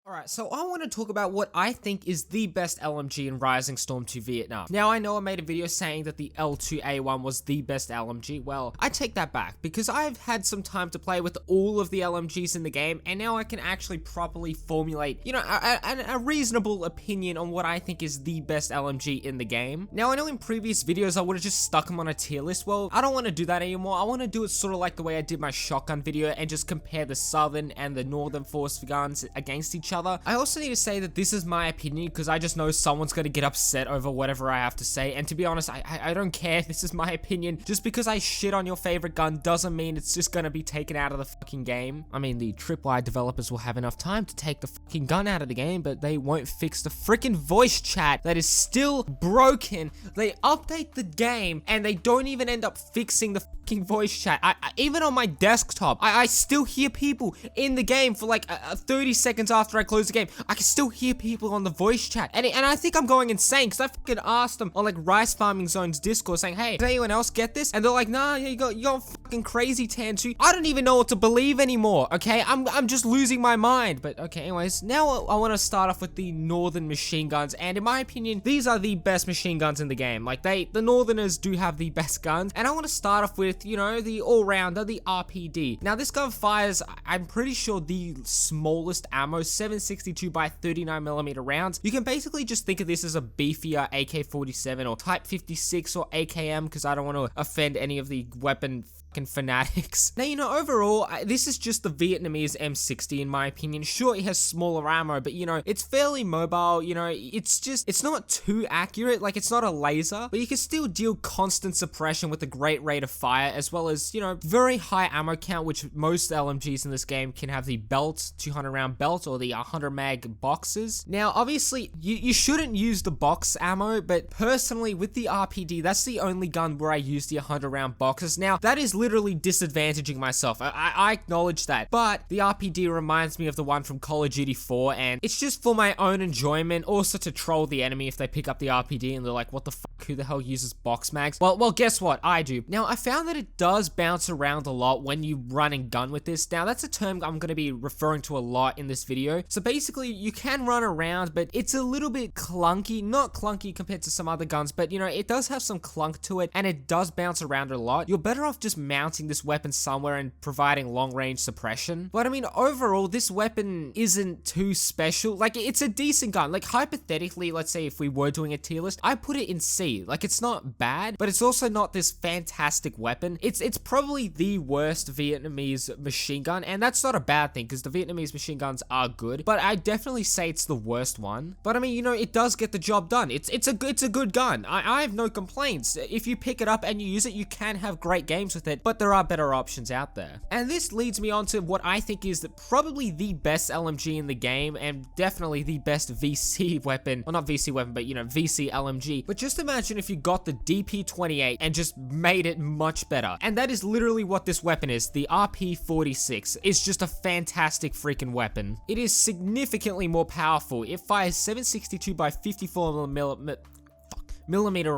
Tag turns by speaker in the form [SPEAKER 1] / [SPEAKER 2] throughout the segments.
[SPEAKER 1] Alright, so I want to talk about what I think is the best LMG in Rising Storm 2 Vietnam. Now, I know I made a video saying that the L2A1 was the best LMG. Well, I take that back, because I've had some time to play with all of the LMGs in the game, and now I can actually properly formulate, a reasonable opinion on what I think is the best LMG in the game. Now, I know in previous videos I would have just stuck them on a tier list. Well, I don't want to do that anymore. I want to do it sort of like the way I did my shotgun video, and just compare the Southern and the Northern Force guns against each other. I also need to say that this is my opinion because I just know someone's going to get upset over whatever I have to say, and to be honest, I don't care. This is my opinion. Just because I shit on your favorite gun doesn't mean it's just going to be taken out of the fucking game. I mean, the Tripwire developers will have enough time to take the fucking gun out of the game, but they won't fix the freaking voice chat that is still broken. They update the game and they don't even end up fixing the fucking voice chat. Even on my desktop, I still hear people in the game for like 30 seconds after I close the game. I can still hear people on the voice chat, and I think I'm going insane because I fucking asked them on like Rice Farming Zone's Discord saying, hey, does anyone else get this? And they're like, nah, you got fucking crazy, Tantwo. I don't even know what to believe anymore. Okay, I'm just losing my mind. But okay, anyways, now I want to start off with the Northern machine guns, and in my opinion, these are the best machine guns in the game. Like the Northerners do have the best guns, and I want to start off with, the all-rounder, the RPD. Now this gun fires, I'm pretty sure, the smallest ammo, 762 by 39mm rounds. You can basically just think of this as a beefier AK-47 or Type 56 or AKM, because I don't want to offend any of the weapon fanatics. Now, overall, this is just the Vietnamese M60 in my opinion. Sure, it has smaller ammo, but it's fairly mobile. It's not too accurate. Like, it's not a laser, but you can still deal constant suppression with a great rate of fire, as well as, very high ammo count, which most LMGs in this game can have the belt, 200 round belt, or the 100 mag boxes. Now, obviously, you shouldn't use the box ammo, but personally, with the RPD, that's the only gun where I use the 100 round boxes. Now, that is literally disadvantaging myself. I acknowledge that, but the RPD reminds me of the one from Call of Duty 4, and it's just for my own enjoyment, also to troll the enemy if they pick up the RPD and they're like, what the fuck, who the hell uses box mags? Well, guess what? I do. Now, I found that it does bounce around a lot when you run and gun with this. Now, that's a term I'm going to be referring to a lot in this video. So basically, you can run around, but it's a little bit clunky. Not clunky compared to some other guns, but it does have some clunk to it, and it does bounce around a lot. You're better off just mounting this weapon somewhere and providing long-range suppression. But I mean, overall, this weapon isn't too special. Like, it's a decent gun. Like, hypothetically, let's say if we were doing a tier list, I put it in C. Like, it's not bad, but it's also not this fantastic weapon. It's probably the worst Vietnamese machine gun, and that's not a bad thing, because the Vietnamese machine guns are good, but I definitely say it's the worst one. But I mean, it does get the job done. It's a good gun. I have no complaints. If you pick it up and you use it, you can have great games with it, but there are better options out there. And this leads me on to what I think is probably the best LMG in the game, and definitely the best VC weapon. Well, not VC weapon, but VC LMG. But just imagine if you got the DP28 and just made it much better. And that is literally what this weapon is. The RP46 is just a fantastic freaking weapon. It is significantly more powerful. It fires 762 by 54mm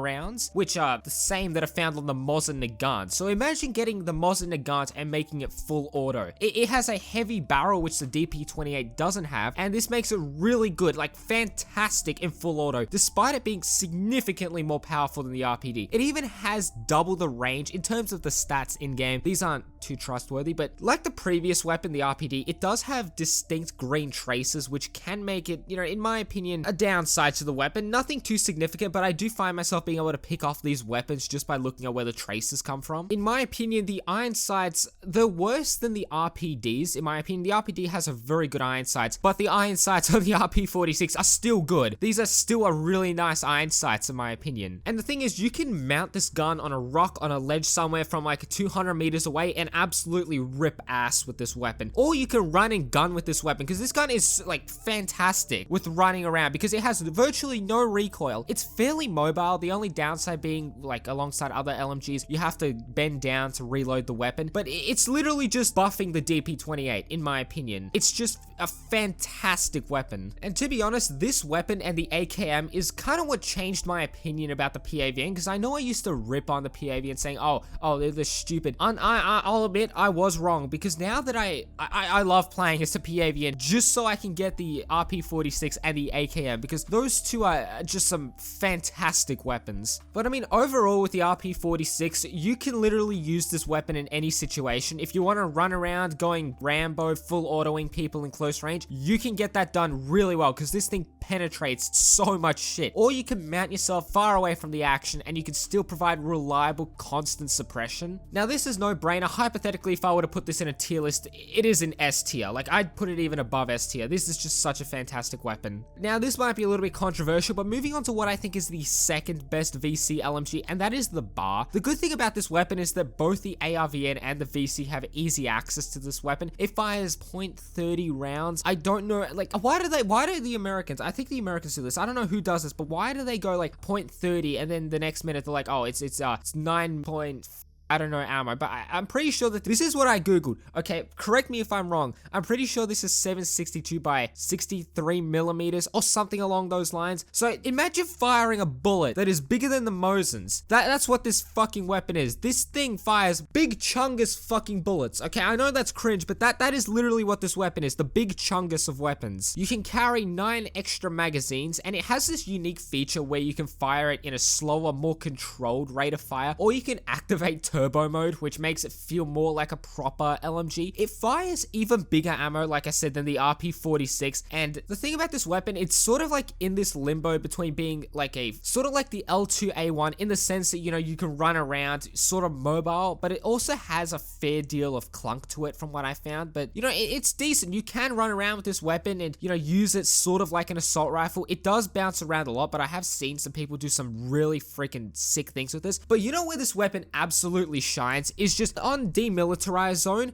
[SPEAKER 1] rounds, which are the same that are found on the Mosin Nagant. So imagine getting the Mosin Nagant and making it full auto. It has a heavy barrel, which the DP28 doesn't have, and this makes it really good, like fantastic in full auto, despite it being significantly more powerful than the RPD. It even has double the range in terms of the stats in-game. These aren't too trustworthy, but like the previous weapon, the RPD, it does have distinct green traces, which can make it, in my opinion, a downside to the weapon. Nothing too significant, but I do find myself being able to pick off these weapons just by looking at where the traces come from. In my opinion, the iron sights, they're worse than the RPDs. In my opinion, the RPD has a very good iron sights, but the iron sights on the RP46 are still good. These are still a really nice iron sights in my opinion. And the thing is, you can mount this gun on a rock on a ledge somewhere from like 200 meters away and absolutely rip ass with this weapon. Or you can run and gun with this weapon, because this gun is like fantastic with running around because it has virtually no recoil. It's fairly mobile. The only downside being, like, alongside other LMGs, you have to bend down to reload the weapon, but it's literally just buffing the DP28, in my opinion. It's just a fantastic weapon. And to be honest, this weapon and the AKM is kind of what changed my opinion about the PAVN, because I know I used to rip on the PAVN saying, oh, they're stupid. I'll I'll admit I was wrong, because now that I love playing as a PAVN just so I can get the RP46 and the AKM, because those two are just some fantastic weapons. But I mean, overall with the RP46, you can literally use this weapon in any situation. If you want to run around going Rambo, full autoing people in close range, you can get that done really well, because this thing penetrates so much shit. Or you can mount yourself far away from the action and you can still provide reliable, constant suppression. Now this is no brainer. Hypothetically, if I were to put this in a tier list, it is an S tier. Like, I'd put it even above S tier. This is just such a fantastic weapon. Now this might be a little bit controversial, but moving on to what I think is the second best VC LMG, and that is the bar. The good thing about this weapon is that both the ARVN and the VC have easy access to this weapon. It fires .30 rounds. I don't know, like, why do the Americans, I think the Americans do this, I don't know who does this, but why do they go like .30 and then the next minute they're like, oh, it's 9. I don't know ammo, but I'm pretty sure that this is what I googled. Okay, correct me if I'm wrong. I'm pretty sure this is 762 by 63 millimeters or something along those lines. So imagine firing a bullet that is bigger than the Mosins. That's what this fucking weapon is. This thing fires big chungus fucking bullets. Okay, I know that's cringe, but that is literally what this weapon is. The big chungus of weapons. You can carry 9 extra magazines, and it has this unique feature where you can fire it in a slower, more controlled rate of fire, or you can activate turbo mode, which makes it feel more like a proper LMG. It fires even bigger ammo, like I said, than the RP46, and the thing about this weapon, it's sort of like in this limbo between being like sort of like the L2A1 in the sense that, you know, you can run around sort of mobile, but it also has a fair deal of clunk to it from what I found. But, you know, it's decent. You can run around with this weapon and, you know, use it sort of like an assault rifle. It does bounce around a lot, but I have seen some people do some really freaking sick things with this. But you know where this weapon absolutely shines is just on demilitarized zone.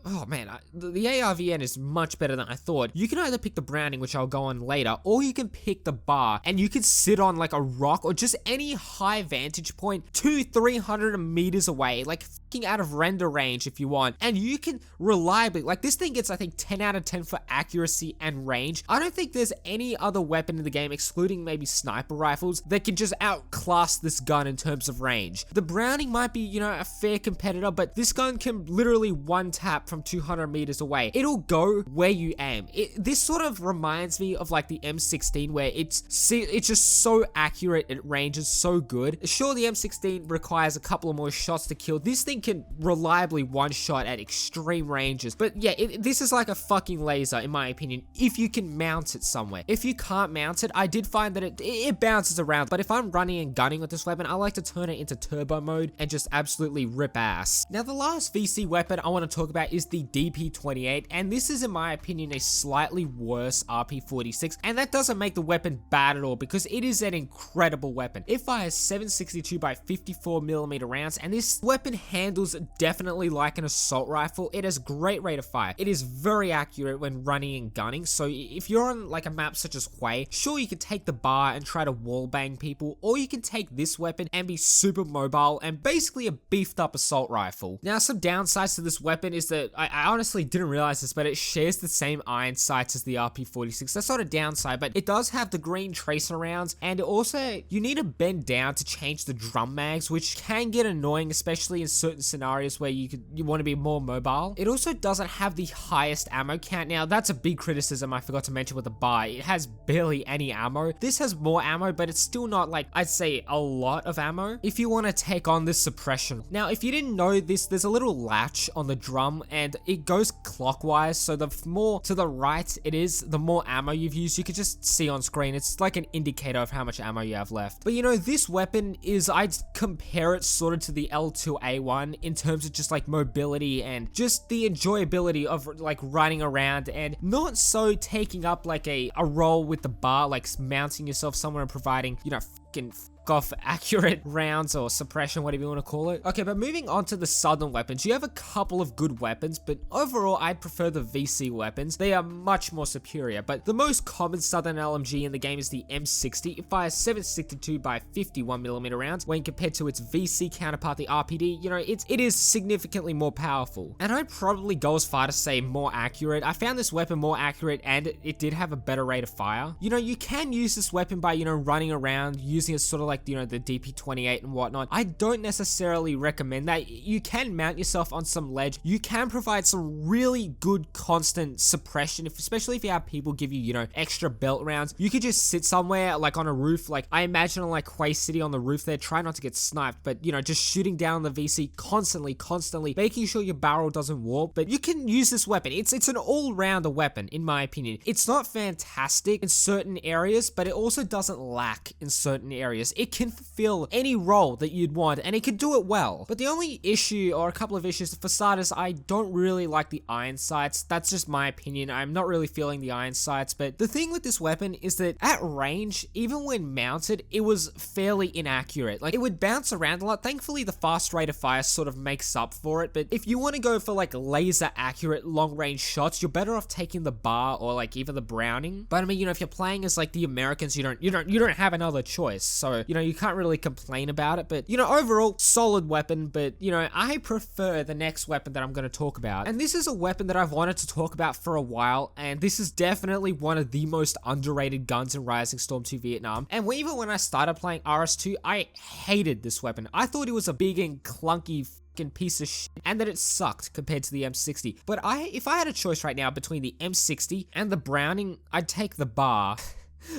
[SPEAKER 1] Oh man, the ARVN is much better than I thought. You can either pick the Browning, which I'll go on later, or you can pick the bar, and you can sit on like a rock or just any high vantage point 200-300 meters away, like fucking out of render range if you want, and you can reliably, like, this thing gets I think 10 out of 10 for accuracy and range. I don't think there's any other weapon in the game, excluding maybe sniper rifles, that can just outclass this gun in terms of range. The Browning might be, you know, a fair competitor, but this gun can literally one tap from 200 meters away. It'll go where you aim. This sort of reminds me of like the M16, where it's just so accurate at range, is so good. Sure, the M16 requires a couple of more shots to kill. This thing can reliably one shot at extreme ranges, but yeah, this is like a fucking laser in my opinion, if you can mount it somewhere. If you can't mount it, I did find that it bounces around, but if I'm running and gunning with this weapon, I like to turn it into turbo mode and just absolutely rip ass. Now the last VC weapon I want to talk about is the DP28, and this is in my opinion a slightly worse RP46, and that doesn't make the weapon bad at all, because it is an incredible weapon. It fires 762 by 54 millimeter rounds, and this weapon handles definitely like an assault rifle. It has great rate of fire. It is very accurate when running and gunning, so if you're on like a map such as Hue, sure, you can take the bar and try to wall bang people, or you can take this weapon and be super mobile and basically a beefed up assault rifle. Now some downsides to this weapon is that I honestly didn't realize this, but it shares the same iron sights as the RP46. That's not a downside, but it does have the green tracer rounds, and also you need to bend down to change the drum mags, which can get annoying, especially in certain scenarios where you want to be more mobile. It also doesn't have the highest ammo count. Now that's a big criticism I forgot to mention with the bar. It has barely any ammo. This has more ammo, but it's still not like, I'd say, a lot of ammo if you want to take on this suppression. Now if you didn't know this, there's a little latch on the drum and it goes clockwise, so the more to the right it is, the more ammo you've used. You can just see on screen, it's like an indicator of how much ammo you have left. But you know, this weapon is, I'd compare it sort of to the L2A1 in terms of just like mobility and just the enjoyability of like running around, and not so taking up like a role with the bar, like mounting yourself somewhere and providing, you know, fucking off accurate rounds or suppression, whatever you want to call it. Okay, but moving on to the southern weapons, you have a couple of good weapons, but overall I'd prefer the VC weapons. They are much more superior, but the most common southern LMG in the game is the M60. It fires 762 by 51 millimeter rounds when compared to its VC counterpart, the RPD. You know, it is significantly more powerful, and I'd probably go as far to say more accurate. I found this weapon more accurate, and it did have a better rate of fire. You know, you can use this weapon by, you know, running around, using it sort of like like, you know, the DP28 and whatnot, I don't necessarily recommend that. You can mount yourself on some ledge. You can provide some really good constant suppression, especially if you have people give you, you know, extra belt rounds. You could just sit somewhere like on a roof, like I imagine on like Quay City on the roof there, try not to get sniped, but you know, just shooting down the VC constantly, making sure your barrel doesn't warp. But you can use this weapon. It's an all-rounder weapon, in my opinion. It's not fantastic in certain areas, but it also doesn't lack in certain areas. It can fulfill any role that you'd want, and it can do it well. But the only issue, or a couple of issues, for starters, I don't really like the iron sights. That's just my opinion. I'm not really feeling the iron sights, but the thing with this weapon is that at range, even when mounted, it was fairly inaccurate. Like, it would bounce around a lot. Thankfully, the fast rate of fire sort of makes up for it, but if you want to go for like laser accurate long range shots, you're better off taking the bar or like even the Browning. But I mean, you know, if you're playing as like the Americans, you don't have another choice, so you know, you can't really complain about it. But you know, overall, solid weapon. But you know, I prefer the next weapon that I'm going to talk about, and this is a weapon that I've wanted to talk about for a while, and this is definitely one of the most underrated guns in Rising Storm 2 Vietnam. And even when I started playing RS2, I hated this weapon. I thought it was a big and clunky piece of shit, and that it sucked compared to the M60. But if I had a choice right now between the M60 and the Browning, I'd take the bar.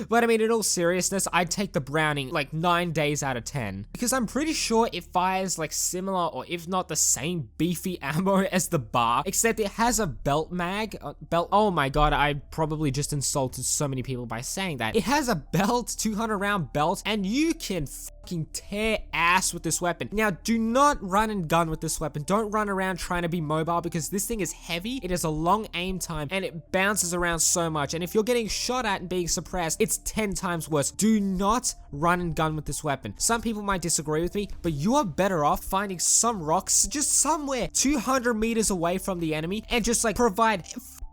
[SPEAKER 1] But I mean, in all seriousness, I'd take the Browning like 9 days out of 10, because I'm pretty sure it fires like similar, or if not the same beefy ammo as the bar, except it has a belt mag. Oh my god, I probably just insulted so many people by saying that. It has a belt, 200 round belt, and you can fucking tear ass with this weapon. Now, do not run and gun with this weapon. Don't run around trying to be mobile, because this thing is heavy, it has a long aim time, and it bounces around so much, and if you're getting shot at and being suppressed, it's 10 times worse. Do not run and gun with this weapon. Some people might disagree with me, but you are better off finding some rocks just somewhere 200 meters away from the enemy and just like provide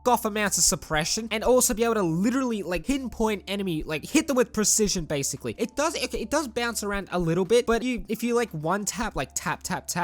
[SPEAKER 1] off amounts of suppression, and also be able to literally like pinpoint enemy, like hit them with precision. Basically, it does bounce around a little bit, but if you like one tap, like tap,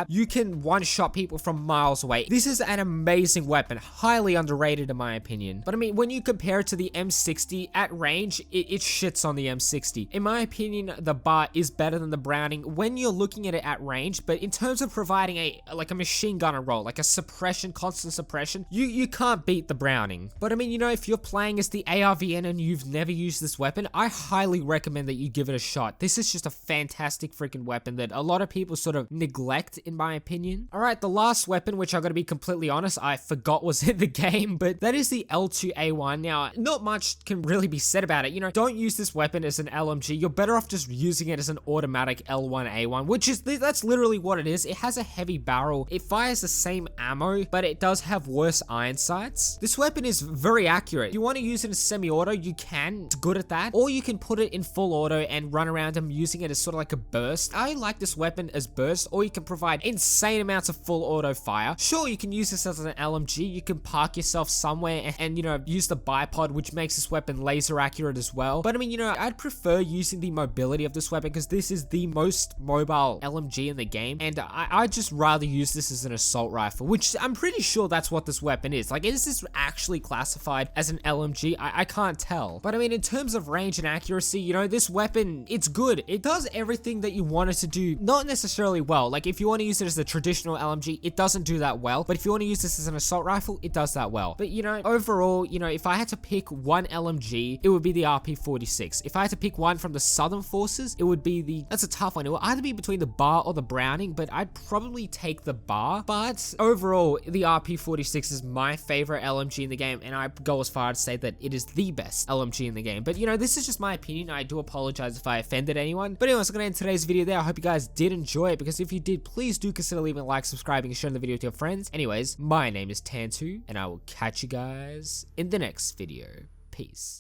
[SPEAKER 1] you can one shot people from miles away. This is an amazing weapon, highly underrated in my opinion. But I mean, when you compare it to the M60 at range, it shits on the M60. In my opinion, the bar is better than the Browning when you're looking at it at range, but in terms of providing a machine gunner role, like a suppression, constant suppression, you can't beat the Browning. But I mean, you know, if you're playing as the ARVN and you've never used this weapon, I highly recommend that you give it a shot. This is just a fantastic freaking weapon that a lot of people sort of neglect, in my opinion. Alright, the last weapon, which I gotta be completely honest, I forgot was in the game, but that is the L2A1. Now, not much can really be said about it. You know, don't use this weapon as an LMG. You're better off just using it as an automatic L1A1, which is, that's literally what it is. It has a heavy barrel. It fires the same ammo, but it does have worse iron sights. This weapon is very accurate. If you want to use it as semi-auto, you can. It's good at that. Or you can put it in full auto and run around and using it as sort of like a burst. I like this weapon as burst, or you can provide insane amounts of full auto fire. Sure, you can use this as an LMG. You can park yourself somewhere and you know, use the bipod, which makes this weapon laser accurate as well. But I mean, you know, I'd prefer using the mobility of this weapon, because this is the most mobile LMG in the game, and I'd just rather use this as an assault rifle, which I'm pretty sure that's what this weapon is. Like, is this actually classified as an LMG? I can't tell. But I mean, in terms of range and accuracy, you know, this weapon, it's good. It does everything that you want it to do, not necessarily well. Like, if you want to use it as a traditional LMG, it doesn't do that well. But if you want to use this as an assault rifle, it does that well. But you know, overall, you know, if I had to pick one LMG, it would be the RP46. If I had to pick one from the Southern Forces, it would be that's a tough one. It would either be between the bar or the Browning, but I'd probably take the bar. But overall, the RP46 is my favorite LMG in the game, and I go as far as to say that it is the best LMG in the game. But you know, this is just my opinion. I do apologize if I offended anyone. But anyways, I'm gonna end today's video there. I hope you guys did enjoy it, because if you did, please do consider leaving a like, subscribing, and sharing the video to your friends. Anyways, my name is Tantwo, and I will catch you guys in the next video. Peace.